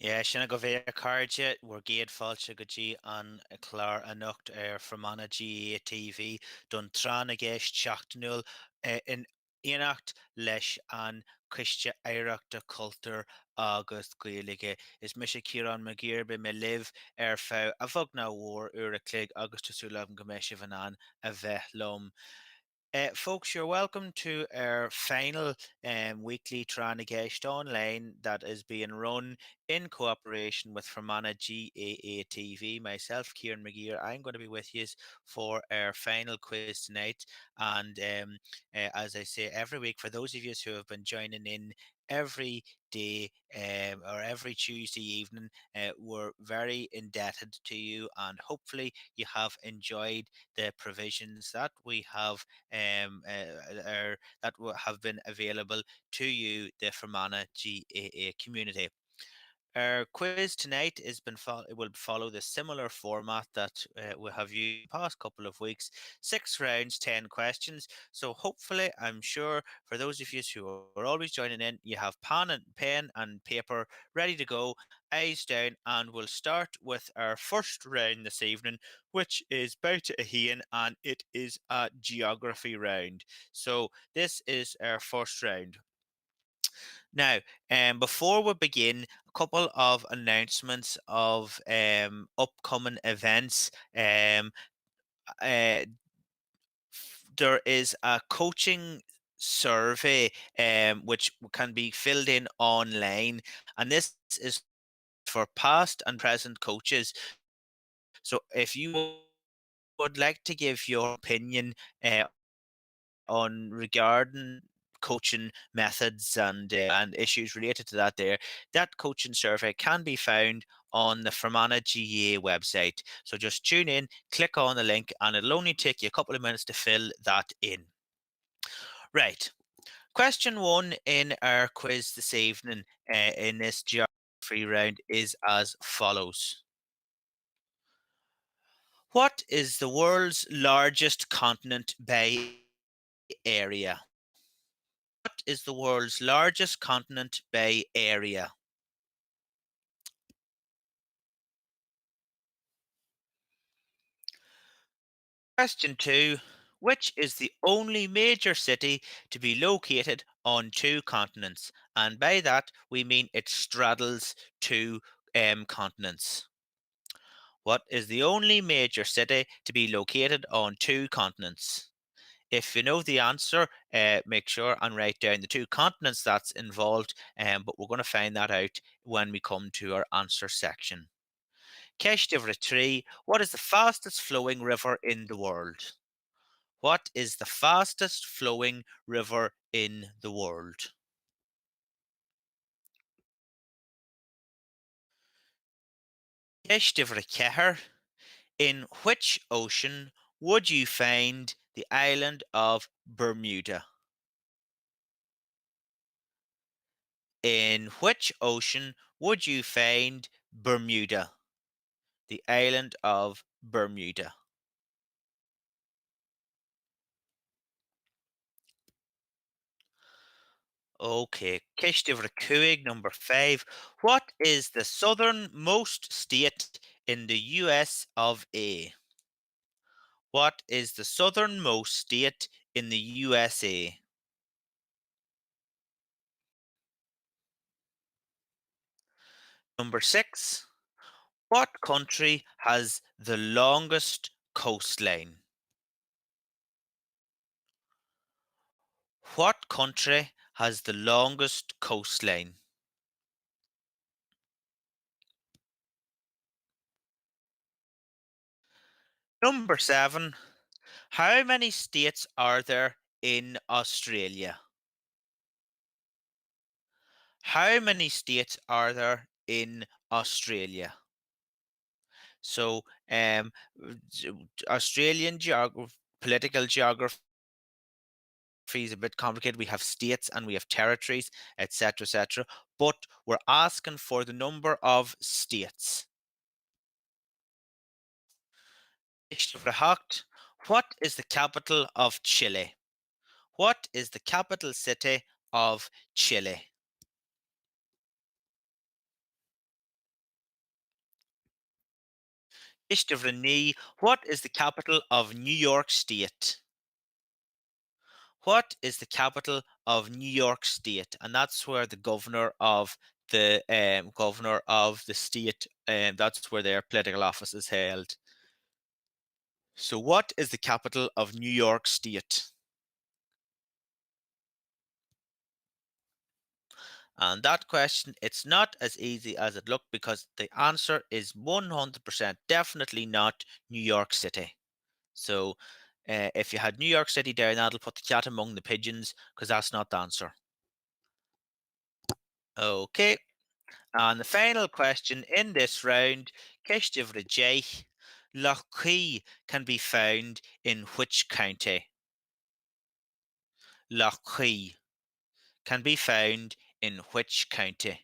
Yeah, sinna go bhé cardide war géad fáilte go dtí an chlár anocht ar Fermanagh GAA TV don trán a ggéist seachtainúil in éanacht leis an coiste éireachta cultúr agus Gaeilge. Is mis sé Ciarán mo ggéirbe me libh ar fá a bhog ná mhór uair a cloig agus tású lem go mééis sibh an a bheith lom. Folks, you're welcome to our final weekly Tranagast online that is being run in cooperation with Fermanagh GAA TV. Myself, Kieran McGeer, I'm going to be with you for our final quiz tonight. And as I say every week, for those of you who have been joining in every day or every Tuesday evening, we're very indebted to you, and hopefully you have enjoyed the provisions that we have that have been available to you, the Fermanagh GAA community. Our quiz tonight will follow the similar format that we have used the past couple of weeks. 6 rounds, 10 questions. So hopefully, I'm sure for those of you who are always joining in, you have pen and paper ready to go, eyes down, and we'll start with our first round this evening, which is Bout a Hien, and it is a geography round. So this is our first round. Now, before we begin, a couple of announcements of upcoming events. Uh, there is a coaching survey which can be filled in online, and this is for past and present coaches. So, if you would like to give your opinion on regarding coaching methods and issues related to that that coaching survey can be found on the Fermanagh GA website. So just tune in, click on the link, and it'll only take you a couple of minutes to fill that in. Right. Question one in our quiz this evening in this geography round is as follows. What is the world's largest continent by area? What is the world's largest continent by area? Question 2. Which is the only major city to be located on two continents? And by that, we mean it straddles two continents. What is the only major city to be located on two continents? If you know the answer, make sure and write down the two continents that's involved, but we're going to find that out when we come to our answer section. Ceist over 3. What is the fastest flowing river in the world? What is the fastest flowing river in the world? Ceist over 4. In which ocean would you find the island of Bermuda? In which ocean would you find Bermuda? The island of Bermuda. Okay, Ceist over Cuig, number 5. What is the southernmost state in the US of A? What is the southernmost state in the USA? Number 6. What country has the longest coastline? What country has the longest coastline? Number 7. How many states are there in Australia? How many states are there in Australia? So, Australian political geography is a bit complicated. We have states and we have territories, etc., etc. But we're asking for the number of states. What is the capital of Chile? What is the capital city of Chile? Ishtivrini, what is the capital of New York State? What is the capital of New York State? And that's where the governor of the state, that's where their political office is held. So, what is the capital of New York State? And that question, it's not as easy as it looked because the answer is 100% definitely not New York City. So, if you had New York City there, that'll put the cat among the pigeons because that's not the answer. Okay, and the final question in this round, Ceist J. Lough can be found in which county? Lough can be found in which county?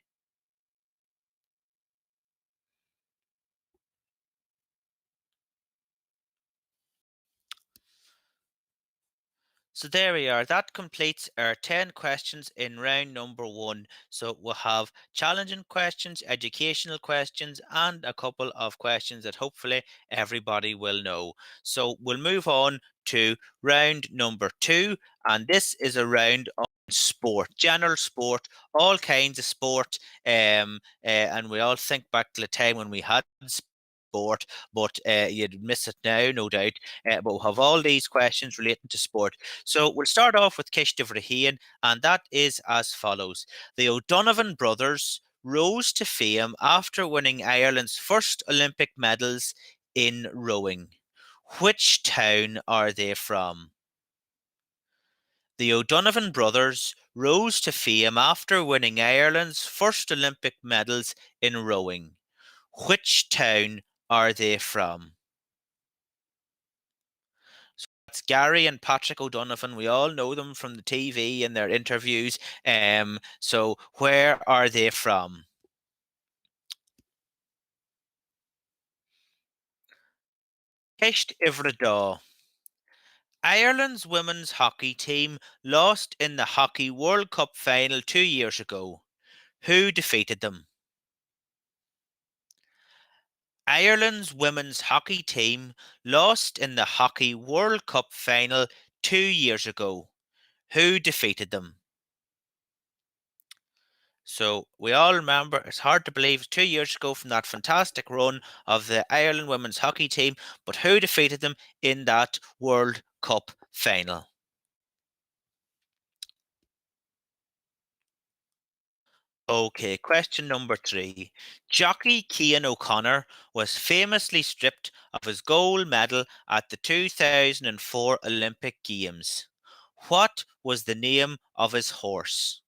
So there we are. That completes our 10 questions in round number one. So we'll have challenging questions, educational questions, and a couple of questions that hopefully everybody will know. So we'll move on to round number two. And this is a round on sport, general sport, all kinds of sport. And we all think back to the time when we had sport, but you'd miss it now, no doubt. But we'll have all these questions relating to sport. So we'll start off with Ceist Raheen, and that is as follows. The O'Donovan brothers rose to fame after winning Ireland's first Olympic medals in rowing. Which town are they from? The O'Donovan brothers rose to fame after winning Ireland's first Olympic medals in rowing. Which town are they from? It's Gary and Patrick O'Donovan. We all know them from the TV and their interviews. So where are they from? Ceist Ivredá. Ireland's women's hockey team lost in the Hockey World Cup final 2 years ago. Who defeated them? Ireland's women's hockey team lost in the Hockey World Cup final 2 years ago. Who defeated them? So we all remember, it's hard to believe, it's 2 years ago from that fantastic run of the Ireland women's hockey team, but who defeated them in that World Cup final? Okay, question number three. Jockey Cian O'Connor was famously stripped of his gold medal at the 2004 Olympic Games. What was the name of his horse?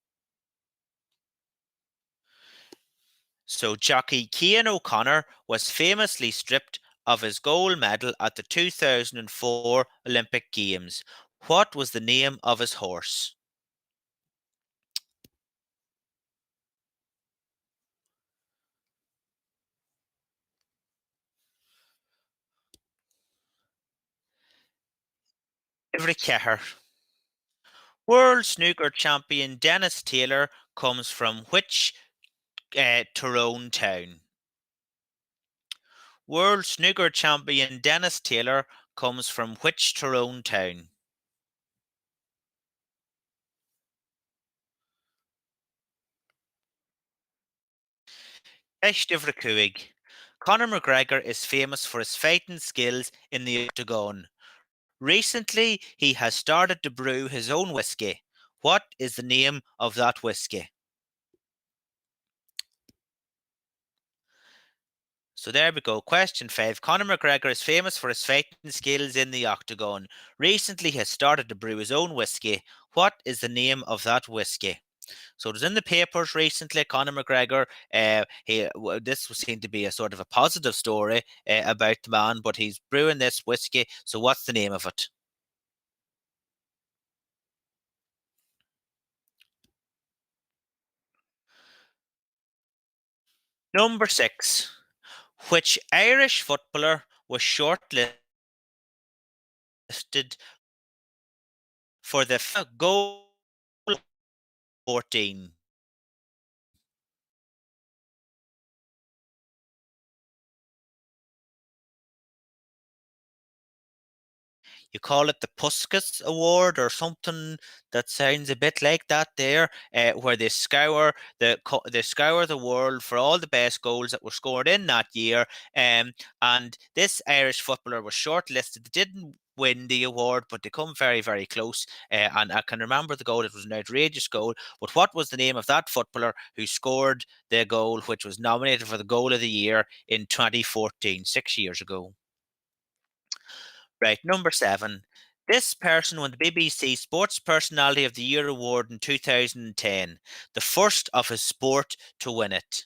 So jockey Cian O'Connor was famously stripped of his gold medal at the 2004 Olympic Games. What was the name of his horse? Ivry Ceathair. World snooker champion Dennis Taylor comes from which Tyrone town? World snooker champion Dennis Taylor comes from which Tyrone town? Eistivracuig. Conor McGregor is famous for his fighting skills in the octagon. Recently, he has started to brew his own whiskey. What is the name of that whiskey? So there we go. Question five. Conor McGregor is famous for his fighting skills in the octagon. Recently, he has started to brew his own whiskey. What is the name of that whiskey? So it was in the papers recently. Conor McGregor. This was seen to be a sort of a positive story about the man, but he's brewing this whiskey. So what's the name of it? Number six. Which Irish footballer was shortlisted for the goal 14? You call it the Puskas Award or something that sounds a bit like that there, where they scour the world for all the best goals that were scored in that year. And this Irish footballer was shortlisted. They didn't win the award, but they come very, very close. And I can remember the goal. It was an outrageous goal. But what was the name of that footballer who scored the goal, which was nominated for the goal of the year in 2014, 6 years ago? Right, number seven. This person won the BBC Sports Personality of the Year award in 2010, the first of his sport to win it.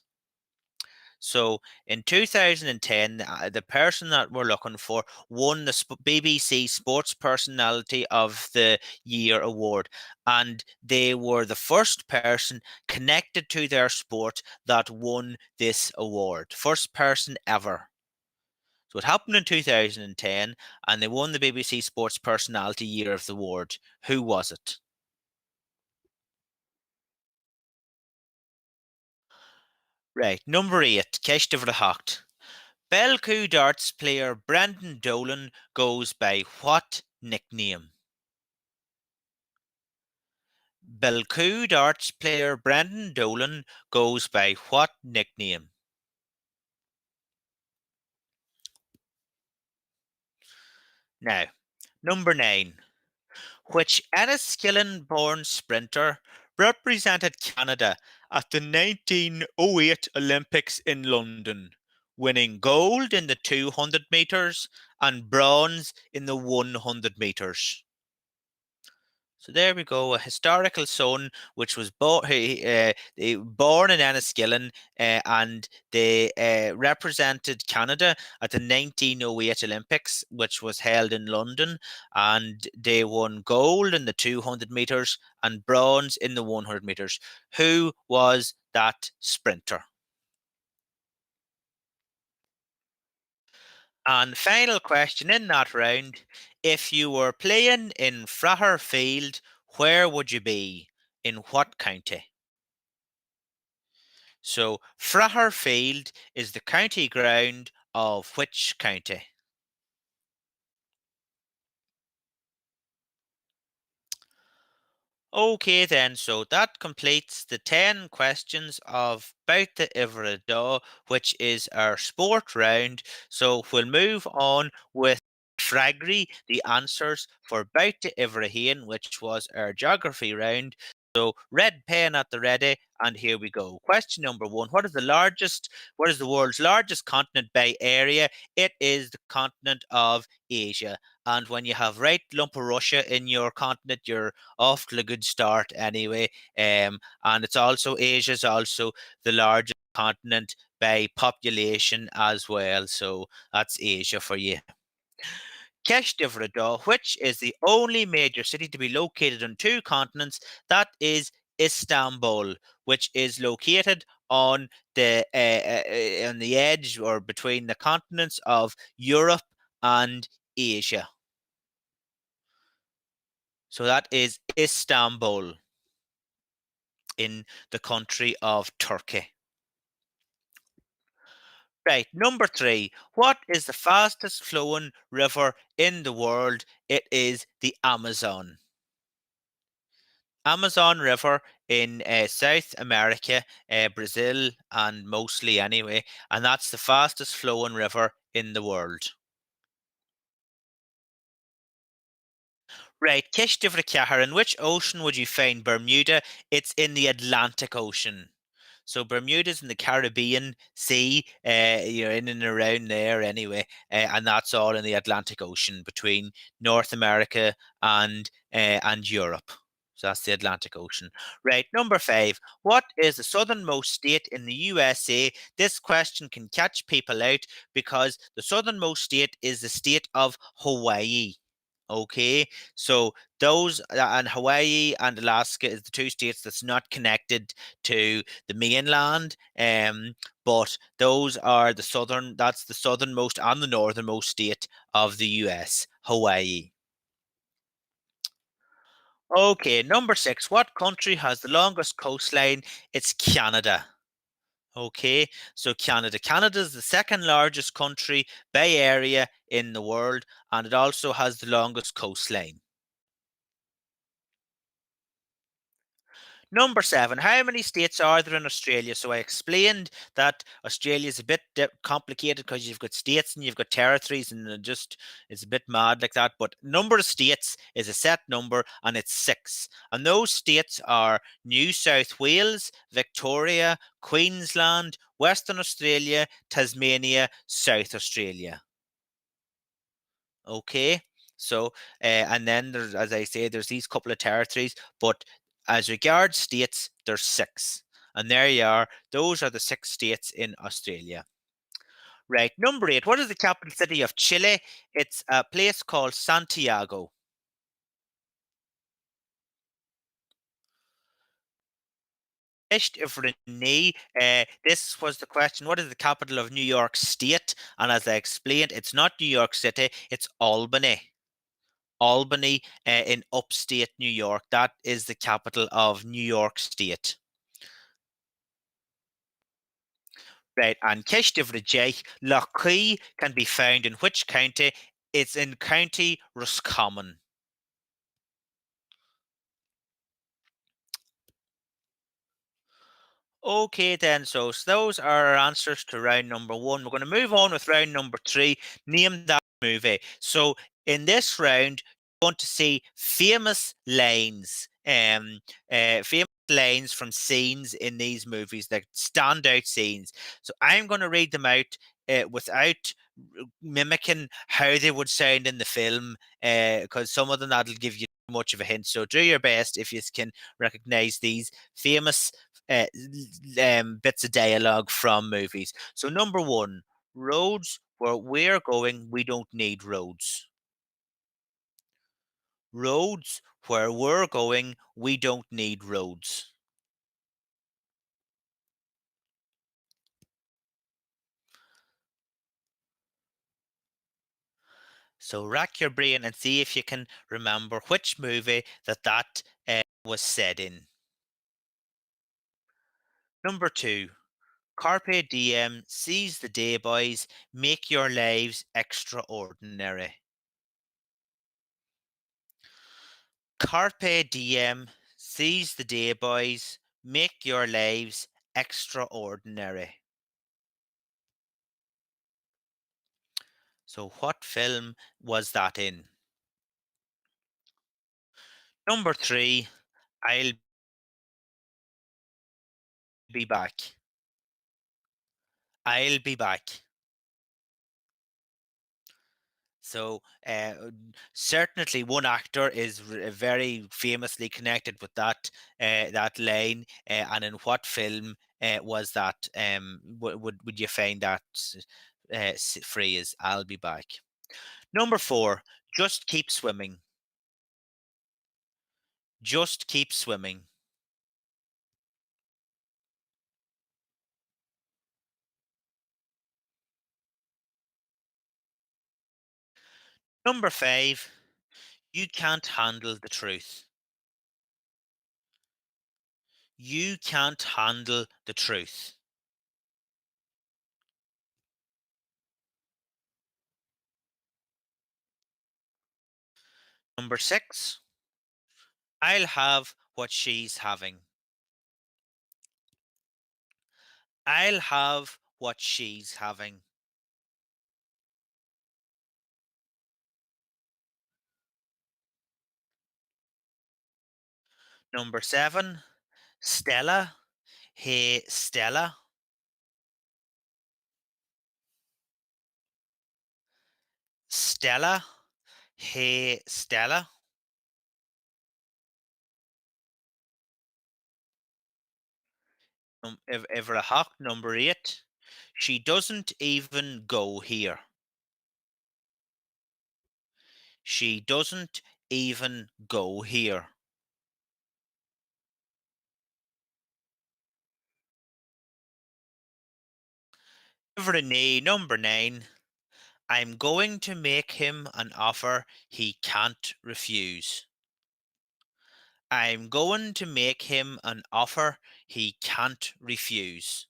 So in 2010, the person that we're looking for won the BBC Sports Personality of the Year award, and they were the first person connected to their sport that won this award. First person ever. So it happened in 2010, and they won the BBC Sports Personality Year of the Award. Who was it? Right, number eight, Ceist over the Hocht. Belcoo darts player Brendan Dolan goes by what nickname? Belcoo darts player Brendan Dolan goes by what nickname? Now, number nine. Which Enniskillen-born sprinter represented Canada at the 1908 Olympics in London, winning gold in the 200 metres and bronze in the 100 metres. So there we go, a historical son which was born in Enniskillen, and they represented Canada at the 1908 Olympics, which was held in London, and they won gold in the 200 metres and bronze in the 100 metres. Who was that sprinter? And final question in that round, if you were playing in Fraher Field, where would you be? In what county? So Fraher Field is the county ground of which county? Okay, then, so that completes the 10 questions of Bout the Iverada, which is our sport round. So we'll move on with Fragri, the answers for Bout the Iveraheen, which was our geography round. So red pen at the ready, and here we go. Question number one. What is the world's largest continent by area? It is the continent of Asia. And when you have right lump of Russia in your continent, you're off to a good start anyway. And it's also Asia's also the largest continent by population as well. So that's Asia for you. Keshtivradar, which is the only major city to be located on two continents, that is Istanbul, which is located on the edge or between the continents of Europe and Asia. So that is Istanbul in the country of Turkey. Right, number three. What is the fastest flowing river in the world? It is the Amazon. Amazon River in South America, Brazil, and mostly anyway, and that's the fastest flowing river in the world. Right, Kish Divra in which ocean would you find Bermuda? It's in the Atlantic Ocean. So Bermuda's in the Caribbean Sea, you're in and around there anyway, and that's all in the Atlantic Ocean between North America and Europe. So that's the Atlantic Ocean. Right, number five. What is the southernmost state in the USA? This question can catch people out because the southernmost state is the state of Hawaii. Okay, so those and Hawaii and Alaska is the two states that's not connected to the mainland. But those are that's the southernmost and the northernmost state of the US, Hawaii. Okay, number six. What country has the longest coastline? It's Canada. Okay, so Canada. Canada is the second largest country by area in the world, and it also has the longest coastline. Number seven, how many states are there in Australia? So I explained that Australia is a bit complicated because you've got states and you've got territories, and it's a bit mad like that. But number of states is a set number, and it's six. And those states are New South Wales, Victoria, Queensland, Western Australia, Tasmania, South Australia. Okay. So, and then there's, as I say, there's these couple of territories, but as regards states, there's six. And there you are. Those are the six states in Australia. Right. Number eight. What is the capital city of Chile? It's a place called Santiago. Finished for the knee. This was the question. What is the capital of New York State? And as I explained, it's not New York City, it's Albany. Albany in upstate New York. That is the capital of New York State. Right, and Ceist Lough can be found in which county? It's in County Roscommon. Okay, then. So those are our answers to round number one. We're going to move on with round number three. Name that movie. So in this round, you want to see famous lines, famous lines from scenes in these movies, like standout scenes. So I'm going to read them out without mimicking how they would sound in the film, because some of them that'll give you too much of a hint. So do your best if you can recognize these famous bits of dialogue from movies. So, number one, roads where we're going, we don't need roads. Roads where we're going, we don't need roads. So, rack your brain and see if you can remember which movie that was said in. Number two, Carpe diem, seize the day, boys, make your lives extraordinary. Carpe diem, seize the day, boys, make your lives extraordinary. So, what film was that in? Number three, I'll be back. I'll be back. So, certainly one actor is very famously connected with that line. And in what film was that? Would you find that phrase? I'll be back. Number four, just keep swimming. Just keep swimming. Number five, you can't handle the truth. You can't handle the truth. Number six, I'll have what she's having. I'll have what she's having. Number seven, Stella. Hey, Stella. Stella. Hey, Stella. Ever a hawk. Number eight, she doesn't even go here. She doesn't even go here. Ever a nay. Number nine, I'm going to make him an offer he can't refuse. I'm going to make him an offer he can't refuse.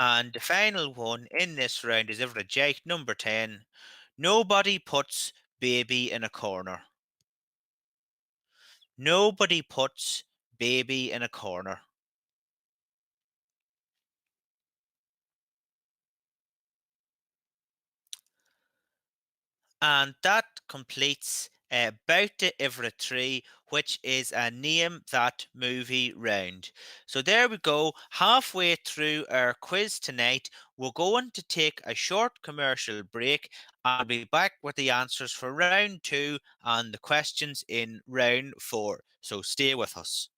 And the final one in this round is ever a Jake, number 10. Nobody puts baby in a corner. Nobody puts baby in a corner. And that completes About the Everett Tree, which is a name that movie round. So there we go, halfway through our quiz tonight. We're going to take a short commercial break. I'll be back with the answers for round two and the questions in round four. So stay with us.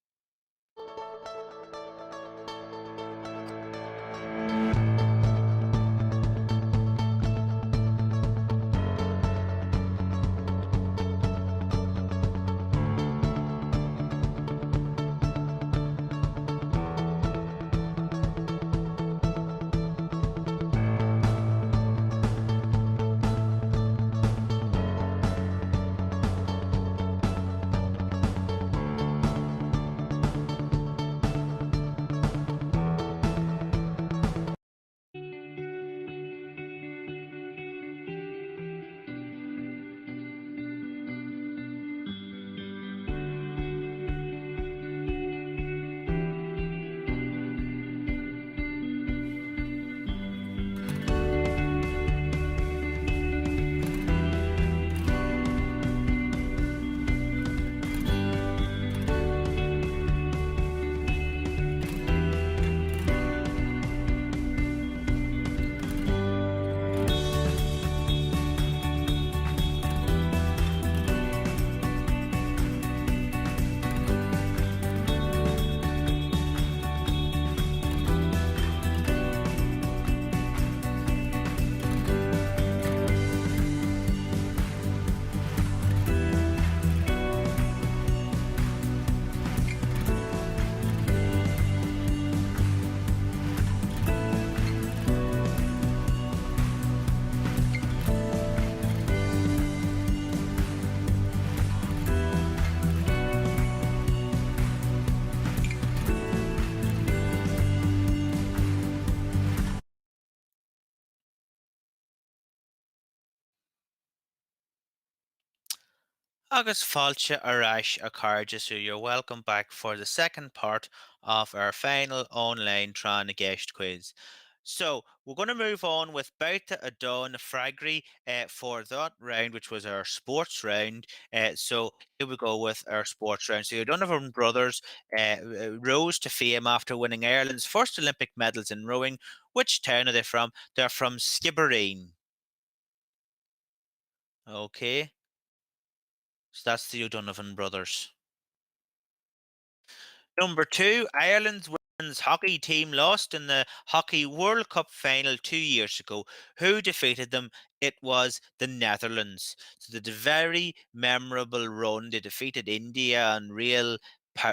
Agus fáilte arás a cardide, so you're welcome back for the second part of our final online Tráth na Gceist quiz. So we're going to move on with Bauta Adon Fragri for that round, which was our sports round. So here we go with our sports round. So your Donovan brothers rose to fame after winning Ireland's first Olympic medals in rowing. Which town are they from? They're from Skibbereen. Okay, so that's the O'Donovan brothers. Number two, Ireland's women's hockey team lost in the Hockey World Cup final 2 years ago. Who defeated them? It was the Netherlands. So they did a very memorable run. They defeated India and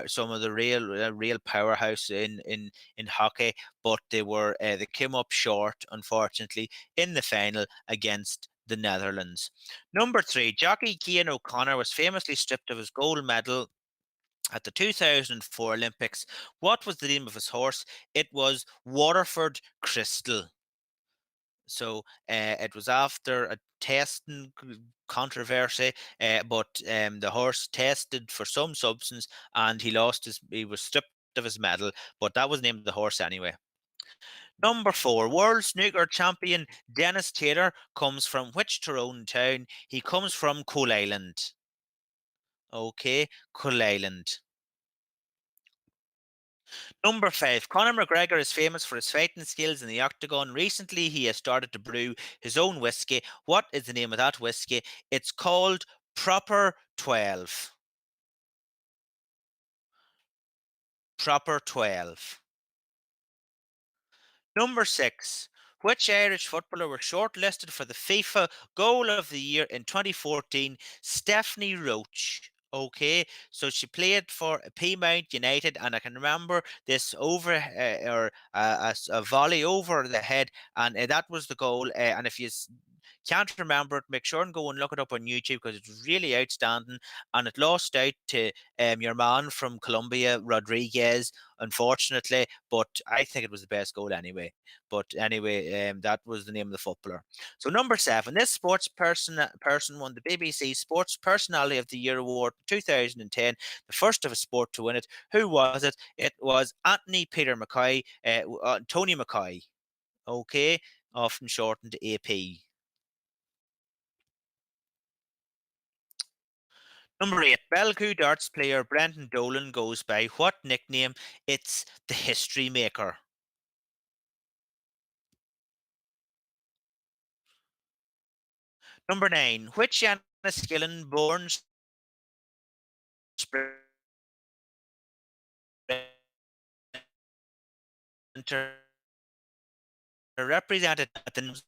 some of the real powerhouse in hockey, but they came up short, unfortunately, in the final against the Netherlands. Number three, jockey Cian O'Connor was famously stripped of his gold medal at the 2004 Olympics. What was the name of his horse? It was Waterford Crystal. So it was after a testing controversy, but the horse tested for some substance and he was stripped of his medal, but that was the name of the horse anyway. Number four, world snooker champion Dennis Taylor comes from which Tyrone town? He comes from Cool Island. Okay, Cool Island. Number five, Conor McGregor is famous for his fighting skills in the octagon. Recently, he has started to brew his own whiskey. What is the name of that whiskey? It's called Proper 12. Proper 12. Number six, which Irish footballer was shortlisted for the FIFA Goal of the Year in 2014? Stephanie Roach. Okay, so she played for Peamount United, and I can remember this over or a volley over the head, and that was the goal. And if you can't remember it, make sure and go and look it up on YouTube because it's really outstanding. And it lost out to your man from Colombia, Rodriguez, unfortunately. But I think it was the best goal anyway. But anyway, that was the name of the footballer. So number seven, this person won the BBC Sports Personality of the Year award in 2010, the first of a sport to win it. Who was it? It was Anthony Peter McKay, Tony McKay. Okay, often shortened to AP. Number eight, Belgu darts player Brendan Dolan goes by what nickname? It's the History Maker. Number nine, which Enniskillen born sprinter represented at the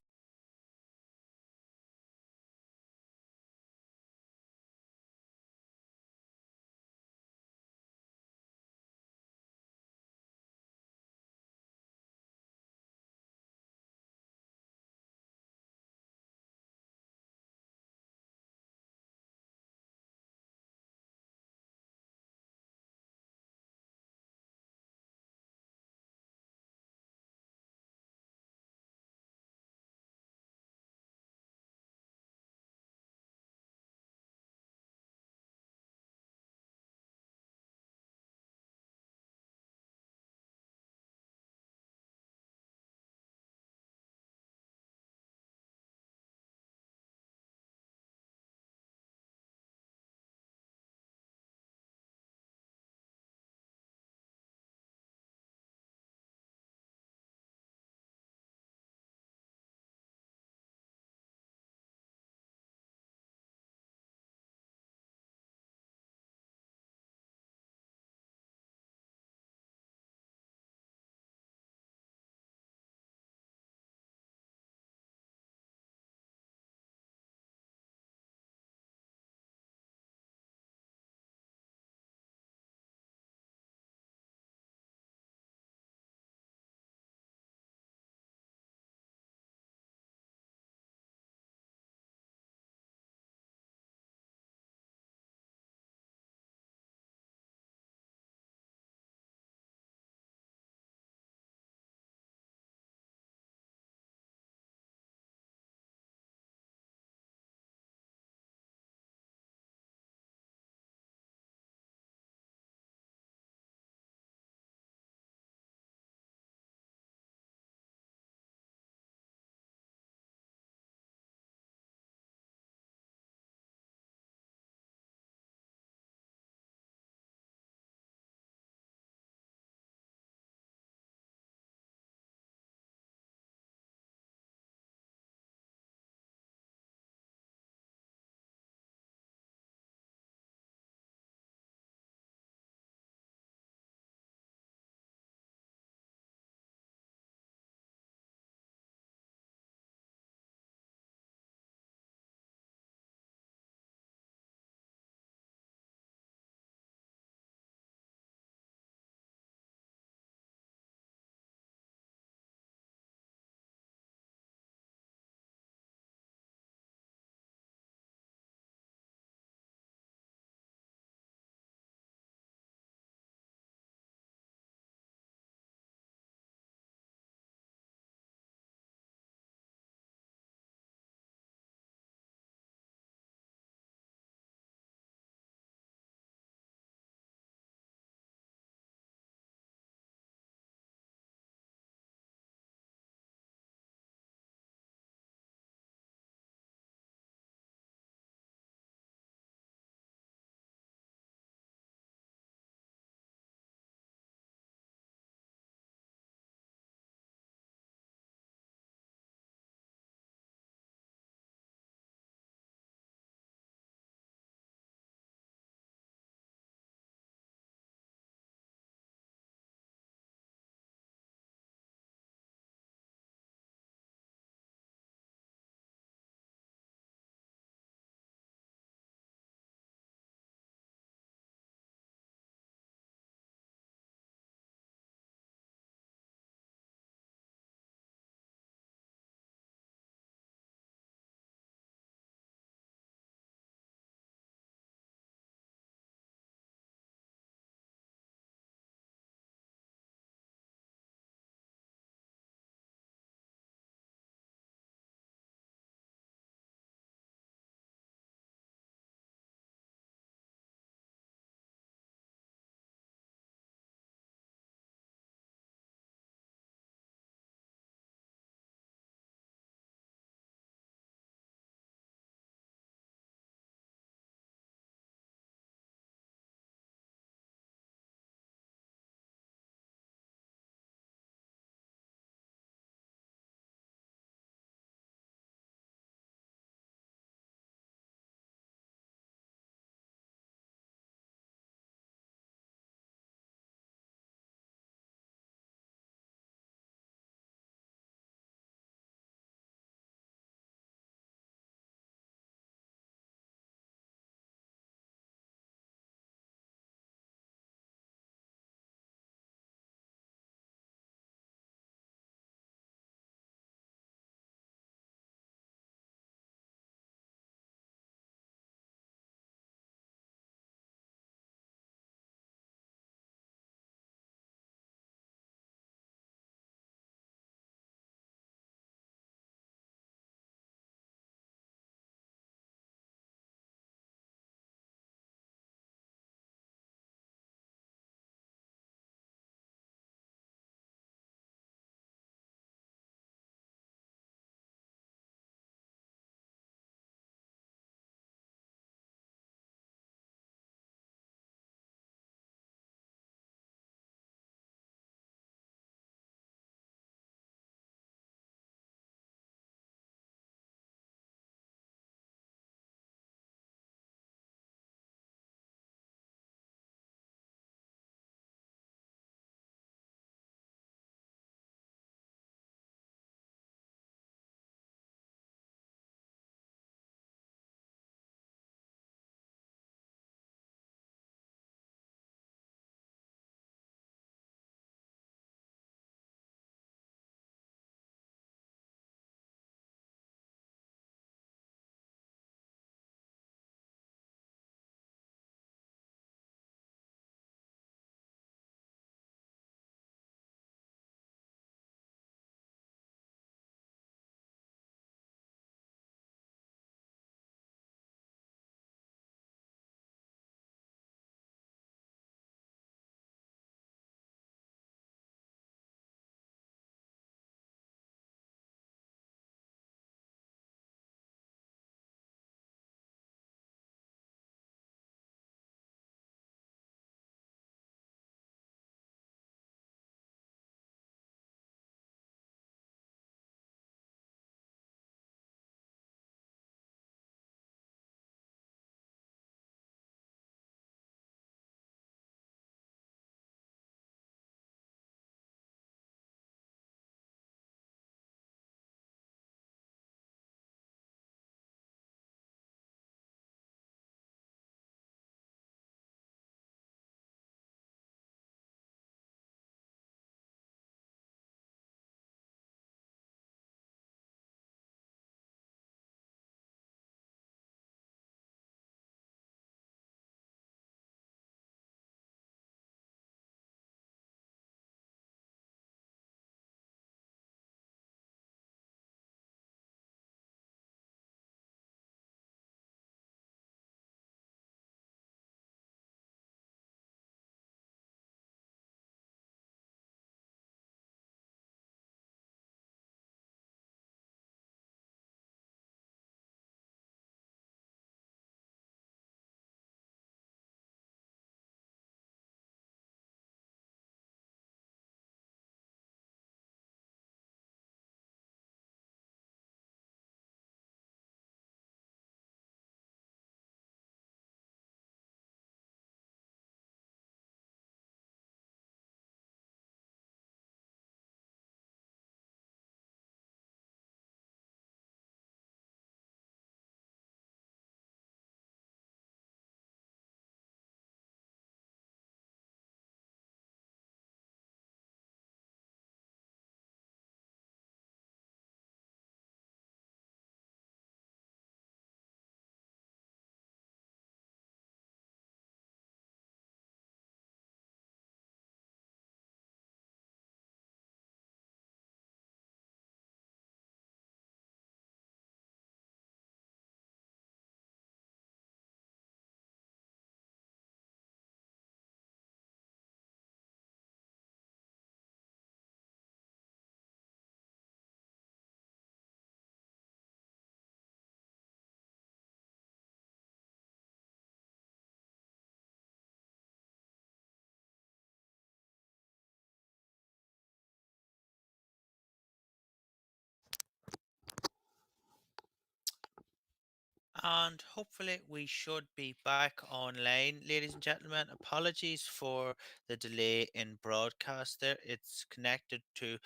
And hopefully we should be back online, ladies and gentlemen. Apologies for the delay in broadcast there. It's connected to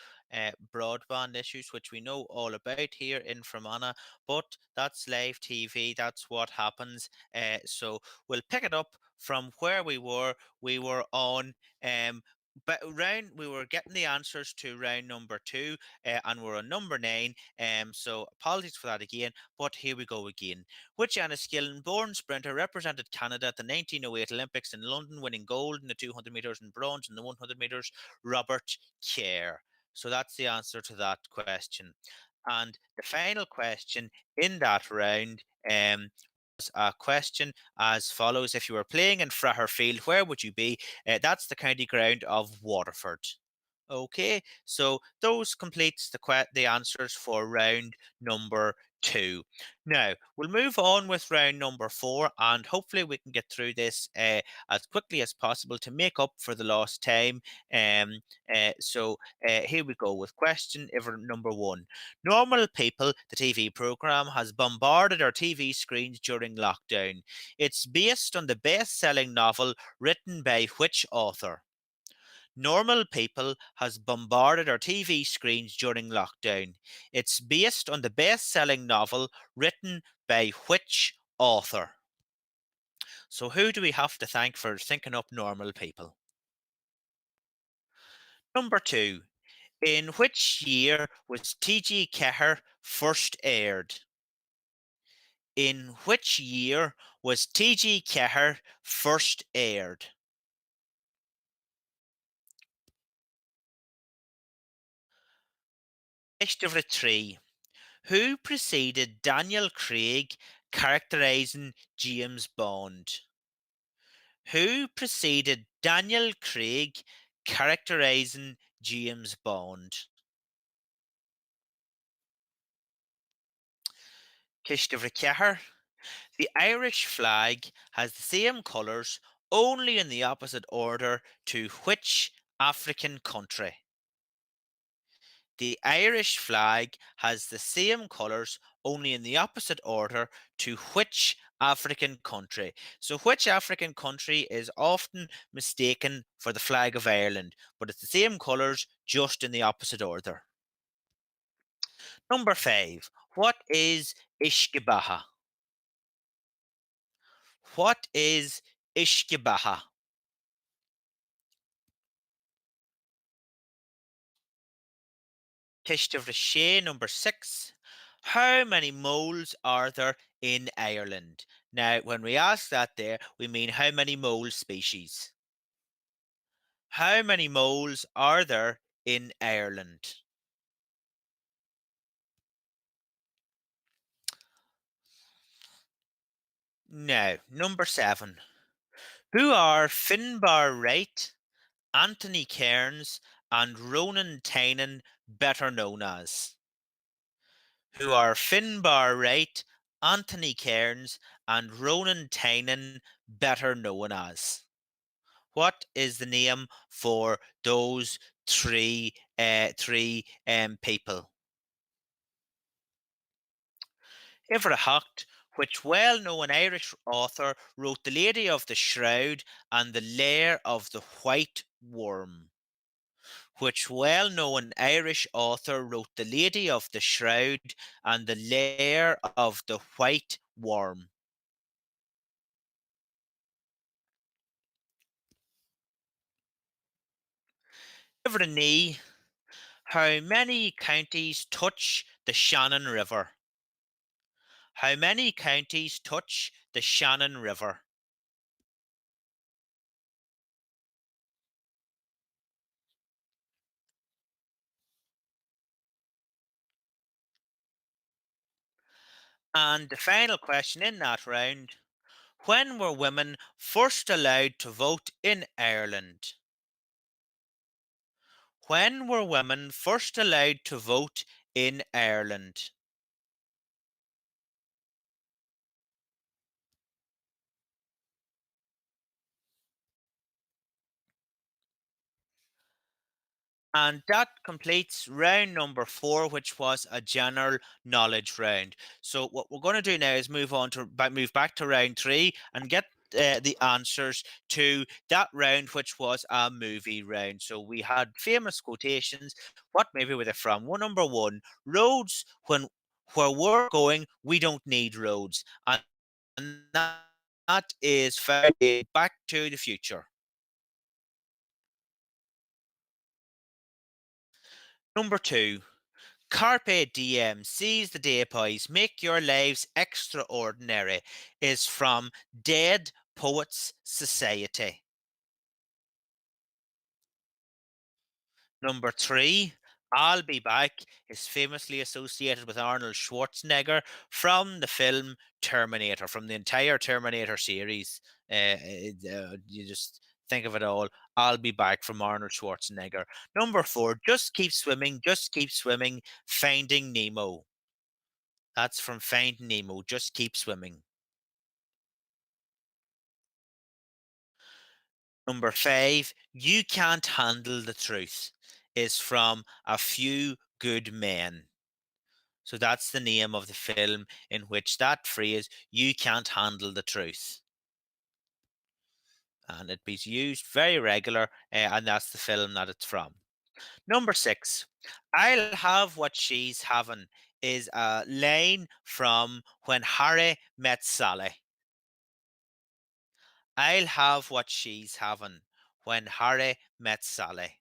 broadband issues, which we know all about here in Fermanagh, but that's live TV. That's what happens. So we'll pick it up from where we were. We were on but round we were getting the answers to round number two, and we're on number nine. So apologies for that again, but here we go again. Which Enniskillen born sprinter represented Canada at the 1908 Olympics in London, winning gold in the 200 metres and bronze in the 100 metres? Robert Kerr. So that's the answer to that question. And the final question in that round was a question as follows: if you were playing in Field, where would you be? That's the county ground of Waterford. Okay, so those completes the answers for round number two. Now we'll move on with round number four, and hopefully we can get through this as quickly as possible to make up for the lost time. Um, Here we go with question ever number one. Normal People, the TV program, has bombarded our TV screens during lockdown. It's based on the best-selling novel written by which author? Normal People has bombarded our TV screens during lockdown. It's based on the best selling novel written by which author? So, who do we have to thank for thinking up Normal People? Number two, in which year was T.G. Keher first aired? In which year was T.G. Keher first aired? List of the three. Who preceded Daniel Craig characterizing James Bond? Who preceded Daniel Craig characterizing James Bond? Christopher Ceathair. The Irish flag has the same colours, only in the opposite order to which African country? The Irish flag has the same colours, only in the opposite order to which African country? So, which African country is often mistaken for the flag of Ireland, but it's the same colours, just in the opposite order? Number five. What is Ishkibaha? What is Ishkibaha? Test of the Shea, number six. How many moles are there in Ireland? Now, when we ask that there, we mean how many mole species. How many moles are there in Ireland? Now, number seven. Who are Finbar Wright, Anthony Cairns, and Ronan Tynan better known as? Who are Finbar Wright, Anthony Cairns, and Ronan Tynan better known as? What is the name for those three people? Ivra Hocht, which well-known Irish author wrote The Lady of the Shroud and The Lair of the White Worm? Which well-known Irish author wrote The Lady of the Shroud and The Lair of the White Worm? Ivra Ní, how many counties touch the Shannon River? How many counties touch the Shannon River? And the final question in that round: when were women first allowed to vote in Ireland? When were women first allowed to vote in Ireland? And that completes round number four, which was a general knowledge round. So what we're going to do now is move back to round three and get the answers to that round, which was a movie round. So we had famous quotations. What movie were they from? Well, number one, roads. When where we're going, we don't need roads, and that is found in Back to the Future. Number two, Carpe diem, seize the day, boys, make your lives extraordinary, is from Dead Poets Society. Number three, I'll Be Back is famously associated with Arnold Schwarzenegger from the film Terminator, from the entire Terminator series. You just think of it all. I'll Be Back from Arnold Schwarzenegger. Number four, just keep swimming, Finding Nemo. That's from Finding Nemo. Just keep swimming. Number five, You Can't Handle the Truth is from A Few Good Men. So that's the name of the film in which that phrase, You Can't Handle the Truth. And it be used very regular, and that's the film that it's from. Number six, I'll Have What She's Having is a line from When Harry Met Sally. I'll have what she's having when Harry met Sally.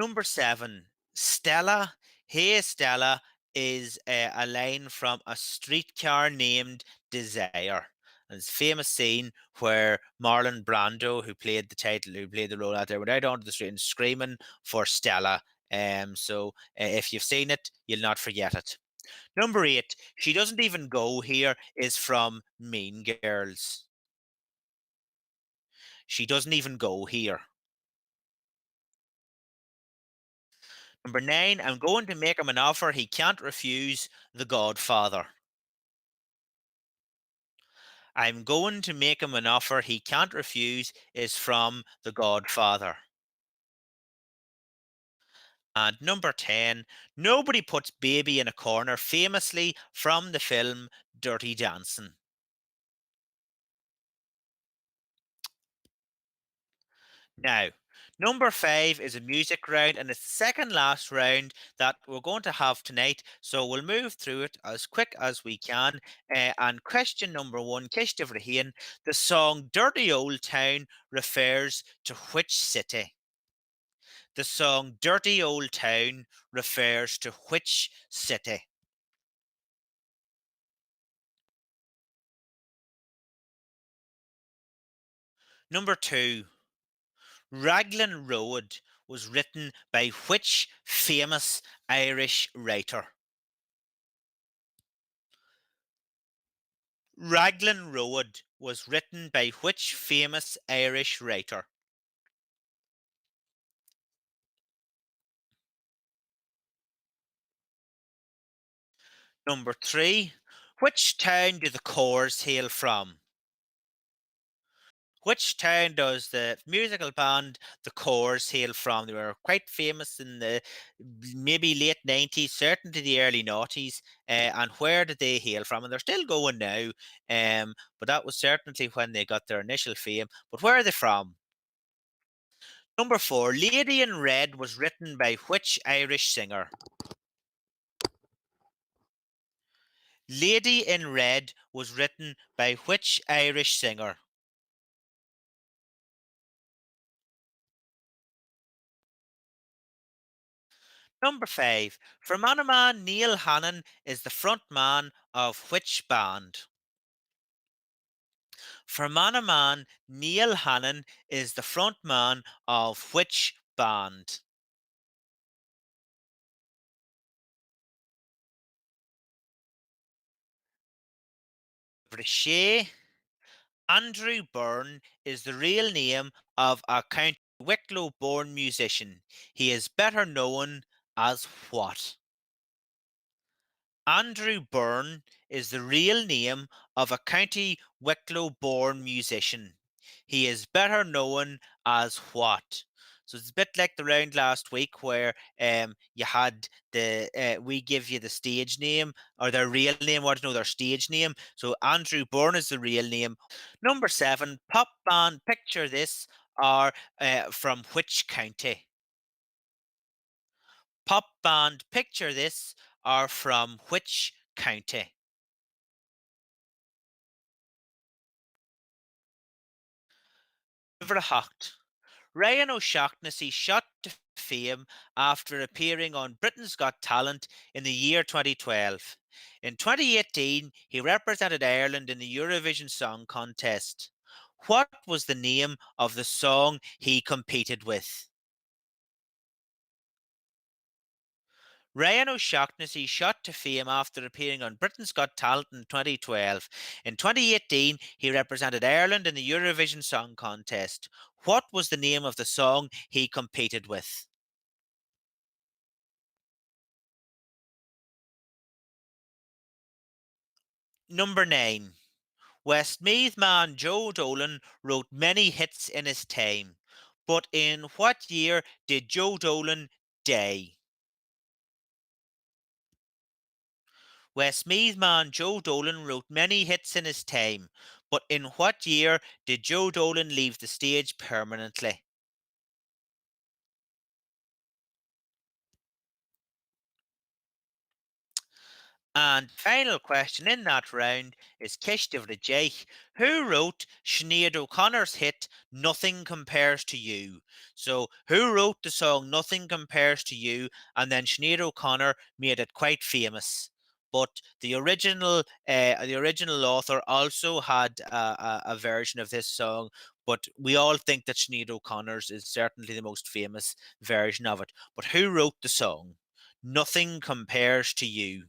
Number seven, Stella. Hey, Stella is a line from A Streetcar Named Desire. And it's a famous scene where Marlon Brando, who played the role out there, went out onto the street and screaming for Stella. If you've seen it, you'll not forget it. Number eight, She Doesn't Even Go Here is from Mean Girls. She doesn't even go here. Number nine, I'm going to make him an offer he can't refuse. The Godfather. I'm going to make him an offer he can't refuse is from The Godfather. And number 10, Nobody Puts Baby in a Corner, famously from the film Dirty Dancing. Now, number five is a music round, and it's the second last round that we're going to have tonight. So we'll move through it as quick as we can. And question number one, Kish Divrahin, the song Dirty Old Town refers to which city? The song Dirty Old Town refers to which city? Number two, Raglan Road was written by which famous Irish writer? Raglan Road was written by which famous Irish writer? Number three, which town do the Corrs hail from? Which town does the musical band the Corrs hail from? They were quite famous in the maybe late 90s, certainly the early noughties. And where did they hail from? And they're still going now. But that was certainly when they got their initial fame. But where are they from? Number four, Lady in Red was written by which Irish singer? Lady in Red was written by which Irish singer? Number five, for Manama, Neil Hannon is the front man of which band? For Manaman, Neil Hannon is the front man of which band? Brichet. Andrew Byrne is the real name of a County Wicklow born musician. He is better known as what? Andrew Byrne is the real name of a County Wicklow born musician. He is better known as what? So it's a bit like the round last week where you had the we give you the stage name or their real name, or to know their stage name. So Andrew Bourne is the real name. Number seven, pop band. Picture this are from which county? Pop band. Picture this are from which county? Hacht. Ryan O'Shaughnessy shot to fame after appearing on Britain's Got Talent in the year 2012. In 2018, he represented Ireland in the Eurovision Song Contest. What was the name of the song he competed with? Ryan O'Shaughnessy shot to fame after appearing on Britain's Got Talent in 2012. In 2018, he represented Ireland in the Eurovision Song Contest. What was the name of the song he competed with? Number 9. Westmeath man Joe Dolan wrote many hits in his time. But in what year did Joe Dolan die? Westmeath man Joe Dolan wrote many hits in his time. But in what year did Joe Dolan leave the stage permanently? And final question in that round is Kish of the Jake, who wrote Sinead O'Connor's hit Nothing Compares to You. So who wrote the song Nothing Compares to You, and then Sinead O'Connor made it quite famous. But the original author also had a version of this song, but we all think that Sinead O'Connor's is certainly the most famous version of it. But who wrote the song Nothing Compares to You?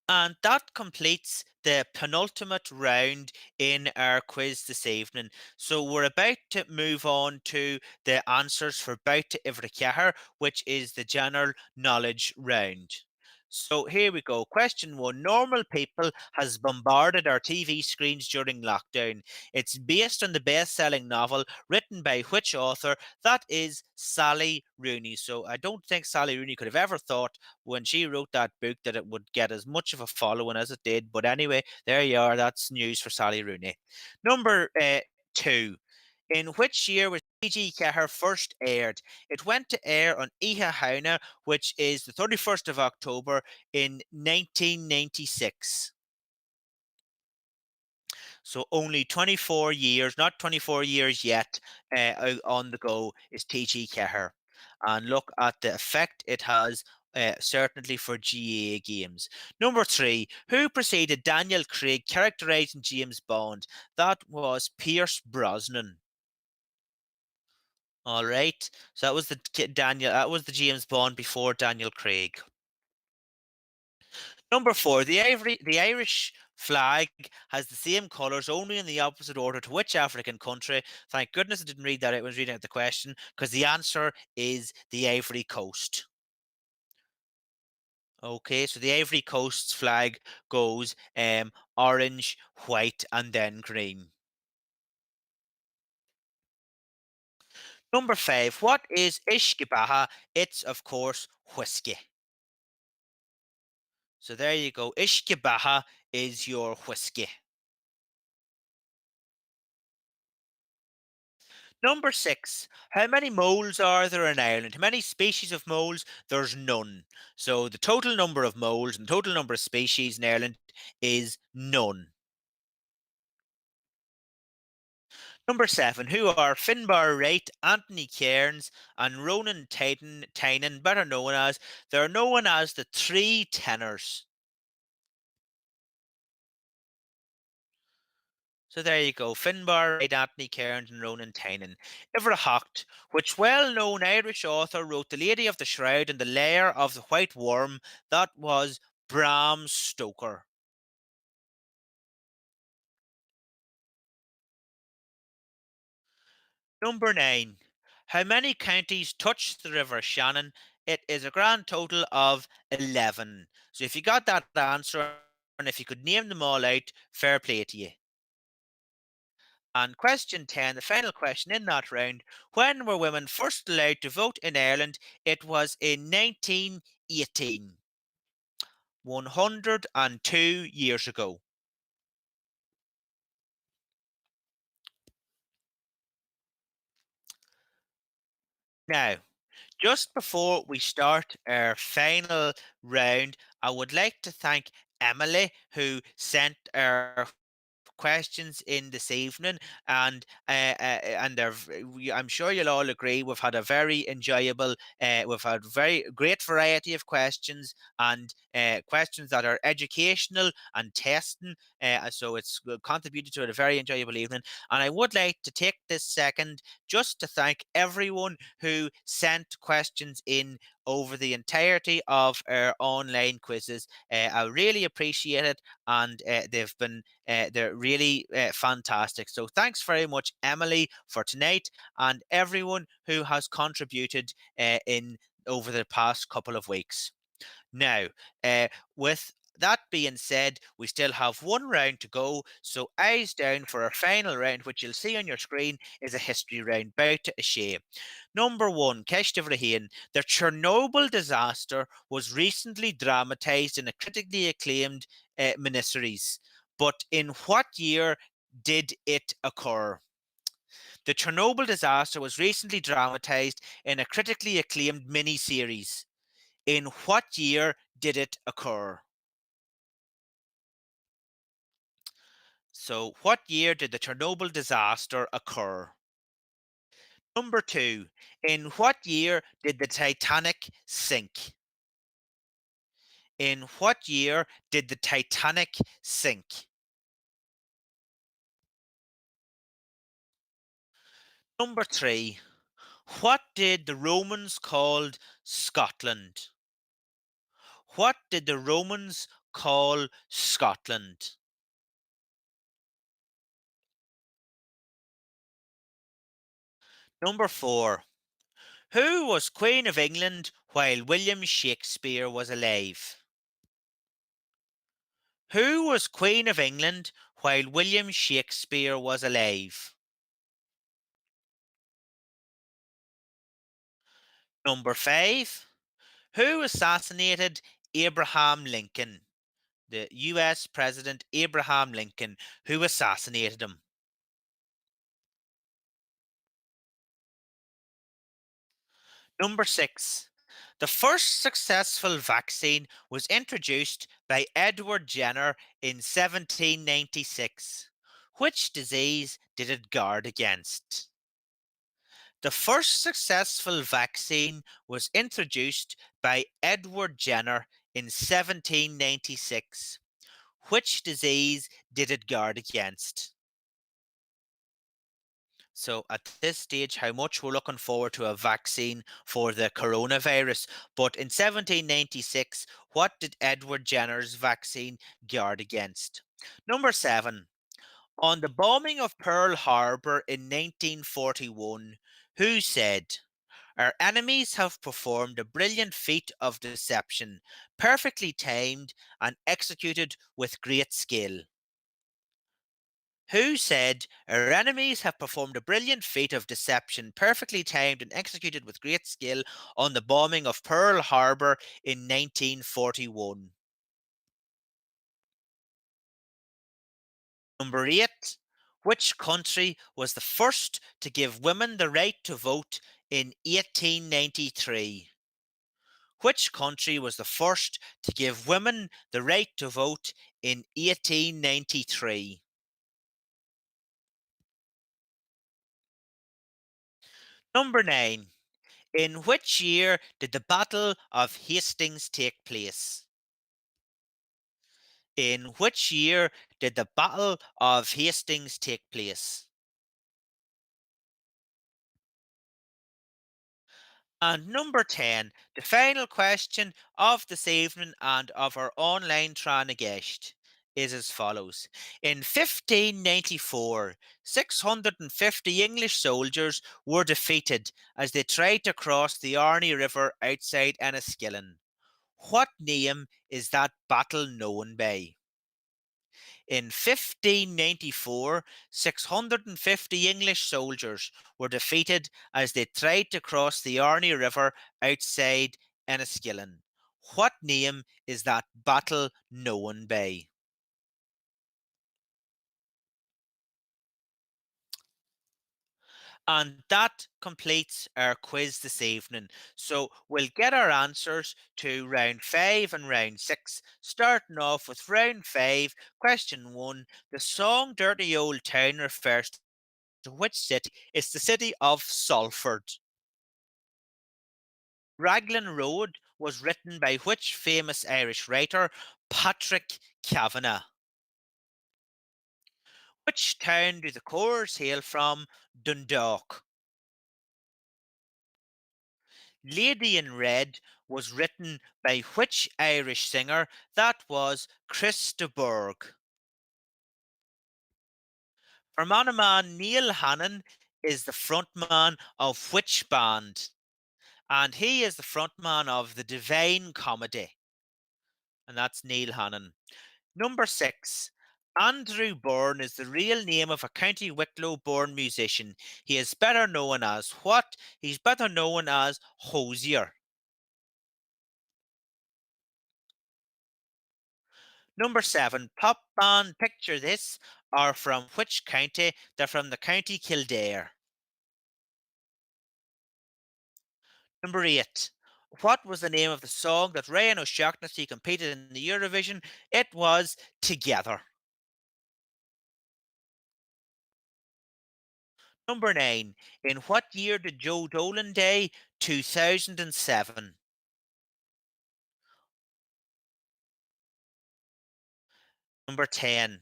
And that completes the penultimate round in our quiz this evening. So we're about to move on to the answers for Bout to Ivra, which is the general knowledge round. So here we go. Question one. Normal People has bombarded our TV screens during lockdown. It's based on the best selling novel written by which author? That is Sally Rooney. So I don't think Sally Rooney could have ever thought when she wrote that book that it would get as much of a following as it did. But anyway, there you are. That's news for Sally Rooney. Number two. In which year was PG Cahir first aired? It went to air on Iha Hauna, which is the 31st of October in 1996. So only 24 years, not 24 years yet, on the go is TG Cahir. And look at the effect it has, certainly for GA games. Number three, who preceded Daniel Craig characterising James Bond? That was Pierce Brosnan. All right. So that was the Daniel. That was the James Bond before Daniel Craig. Number four, the Irish flag has the same colours, only in the opposite order to which African country? Thank goodness I didn't read that. I was reading out the question because the answer is the Ivory Coast. Okay, so the Ivory Coast's flag goes orange, white, and then green. Number five, what is Ishkibaha? It's of course whiskey. So there you go. Ishkibaha is your whiskey. Number six, how many moles are there in Ireland? How many species of moles? There's none. So the total number of moles and total number of species in Ireland is none. Number seven, who are Finbar Wright, Anthony Cairns, and Ronan Tynan, they're known as the three tenors. So there you go. Finbar, Anthony Cairns, and Ronan Tynan. Ivra Hocht, which well-known Irish author wrote The Lady of the Shroud and The Lair of the White Worm? That was Bram Stoker. Number 9. How many counties touch the River Shannon? It is a grand total of 11. So if you got that answer and if you could name them all out, fair play to you. And question 10, the final question in that round. When were women first allowed to vote in Ireland? It was in 1918, 102 years ago. Now, just before we start our final round, I would like to thank Emily, who sent our questions in this evening, and I'm sure you'll all agree we've had a very enjoyable, we've had very great variety of questions, and questions that are educational and testing. So it's contributed to a very enjoyable evening. And I would like to take this second just to thank everyone who sent questions in over the entirety of our online quizzes. I really appreciate it, and they're really fantastic. So thanks very much, Emily, for tonight, and everyone who has contributed in over the past couple of weeks. Now, with that being said, we still have one round to go. So eyes down for our final round, which you'll see on your screen is a history round. Bow to a shame. Number one, Ceist Raheen. The Chernobyl disaster was recently dramatised in a critically acclaimed miniseries. But in what year did it occur? The Chernobyl disaster was recently dramatised in a critically acclaimed miniseries. In what year did it occur? So, what year did the Chernobyl disaster occur? Number two, in what year did the Titanic sink? In what year did the Titanic sink? Number three, what did the Romans call Scotland? What did the Romans call Scotland? Number four, who was Queen of England while William Shakespeare was alive? Who was Queen of England while William Shakespeare was alive? Number five, who assassinated Abraham Lincoln? The US President Abraham Lincoln, who assassinated him. Number six, the first successful vaccine was introduced by Edward Jenner in 1796. Which disease did it guard against? The first successful vaccine was introduced by Edward Jenner in 1796. Which disease did it guard against? So, at this stage, how much we're looking forward to a vaccine for the coronavirus. But in 1796, what did Edward Jenner's vaccine guard against? Number seven, on the bombing of Pearl Harbor in 1941, who said, our enemies have performed a brilliant feat of deception, perfectly timed and executed with great skill? Who said, our enemies have performed a brilliant feat of deception, perfectly timed and executed with great skill on the bombing of Pearl Harbor in 1941? Number eight, which country was the first to give women the right to vote in 1893? Which country was the first to give women the right to vote in 1893? Number nine, in which year did the Battle of Hastings take place? In which year did the Battle of Hastings take place? And number 10, the final question of this evening and of our online Tranagest is as follows. In 1594, 650 English soldiers were defeated as they tried to cross the Arny River outside Enniskillen. What name is that battle known by? In 1594, 650 English soldiers were defeated as they tried to cross the Arny River outside Enniskillen. What name is that battle known by? And that completes our quiz this evening. So we'll get our answers to round five and round six. Starting off with round five, question one. The song Dirty Old Town refers to which city? It's the city of Salford. Raglan Road was written by which famous Irish writer? Patrick Kavanagh. Which town do the Coors hail from? Dundalk. Lady in Red was written by which Irish singer? That was Chris de Burgh. Fermanagh man Neil Hannon is the frontman of which band? And he is the frontman of the Divine Comedy. And that's Neil Hannon. Number six. Andrew Bourne is the real name of a County Wicklow born musician. He is better known as what? He's better known as Hosier. Number seven, pop band Picture This are from which county? They're from the county Kildare. Number eight, what was the name of the song that Ryan O'Shaughnessy competed in the Eurovision? It was Together. Number nine, in what year did Joe Dolan die? 2007. Number 10,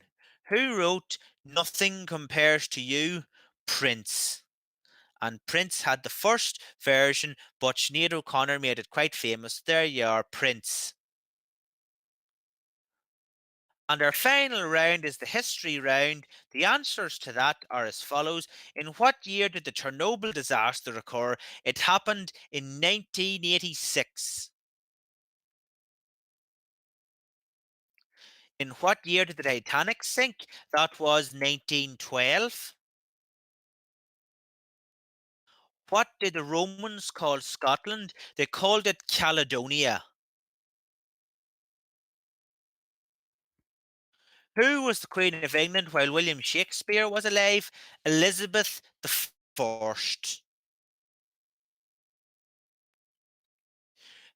who wrote Nothing Compares to You? Prince. And Prince had the first version, but Sinead O'Connor made it quite famous. There you are, Prince. And our final round is the history round. The answers to that are as follows. In what year did the Chernobyl disaster occur? It happened in 1986. In what year did the Titanic sink? That was 1912. What did the Romans call Scotland? They called it Caledonia. Who was the Queen of England while William Shakespeare was alive? Elizabeth the First.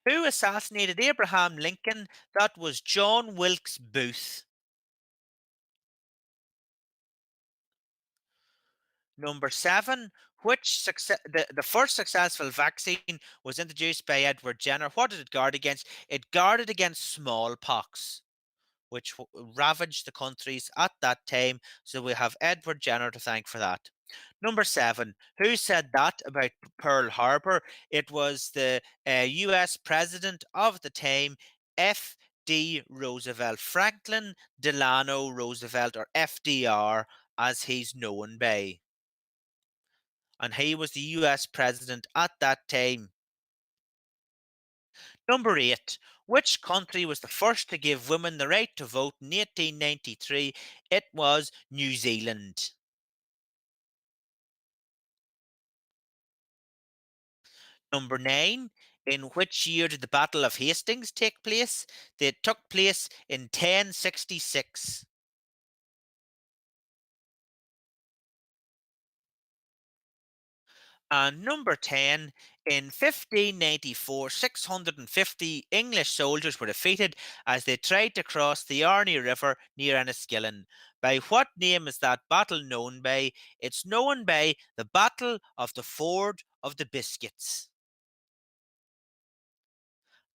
Who assassinated Abraham Lincoln? That was John Wilkes Booth. Number seven, the first successful vaccine was introduced by Edward Jenner. What did it guard against? It guarded against smallpox, which ravaged the countries at that time. So we have Edward Jenner to thank for that. Number seven, who said that about Pearl Harbor? It was the US president of the time, F.D. Roosevelt, Franklin Delano Roosevelt, or FDR, as he's known by. And he was the US president at that time. Number eight, which country was the first to give women the right to vote in 1893? It was New Zealand. Number nine, in which year did the Battle of Hastings take place? It took place in 1066. And number 10, in 1594, 650 English soldiers were defeated as they tried to cross the Arny River near Enniskillen. By what name is that battle known by? It's known by the Battle of the Ford of the Biscuits.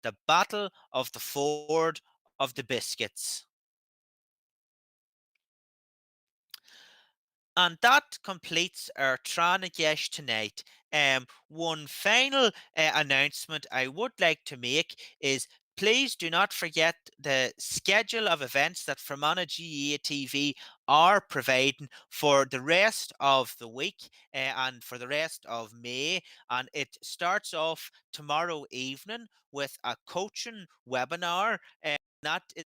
The Battle of the Ford of the Biscuits. And that completes our Tranagesh tonight. One final announcement I would like to make is please do not forget the schedule of events that Fermanagh GAA TV are providing for the rest of the week and for the rest of May. And it starts off tomorrow evening with a coaching webinar. That is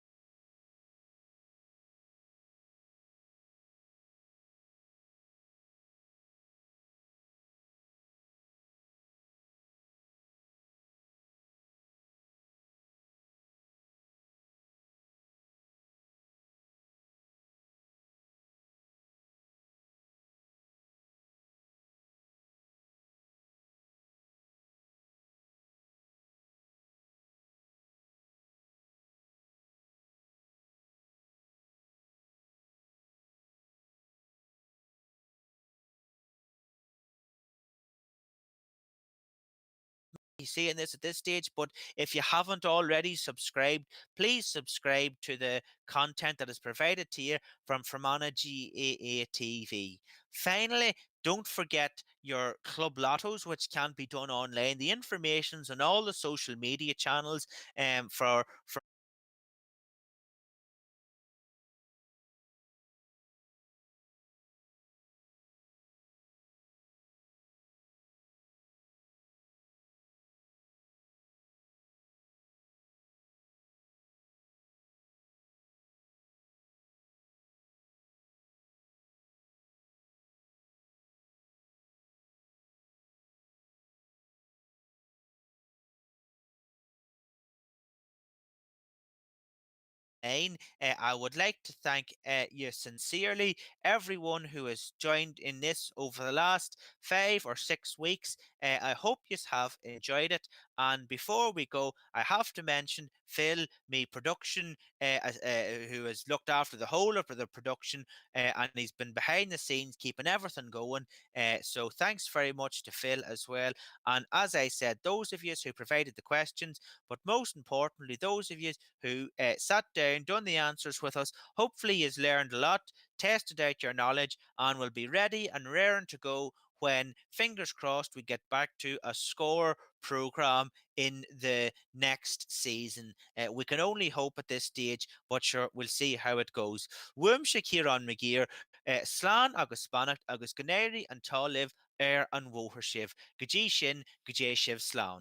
saying this at this stage, but if you haven't already subscribed, please subscribe to the content that is provided to you from Fermanagh GAA TV. Finally, don't forget your club lottos, which can be done online. The information's on all the social media channels for I would like to thank you sincerely, everyone who has joined in this over the last 5 or 6 weeks. I hope you have enjoyed it. And before we go, I have to mention Phil, me production, who has looked after the whole of the production, and he's been behind the scenes keeping everything going. So thanks very much to Phil as well. And as I said, those of you who provided the questions, but most importantly, those of you who sat down, done the answers with us. Hopefully, you've learned a lot, tested out your knowledge, and will be ready and raring to go when, fingers crossed, we get back to a score program in the next season. We can only hope at this stage, but sure, we'll see how it goes. Wumsha Kieran McGear, Slán agus Spanacht agus Ganairi and Táliv an Wohershiv. Gaji Shin, Gajay Shiv Slán.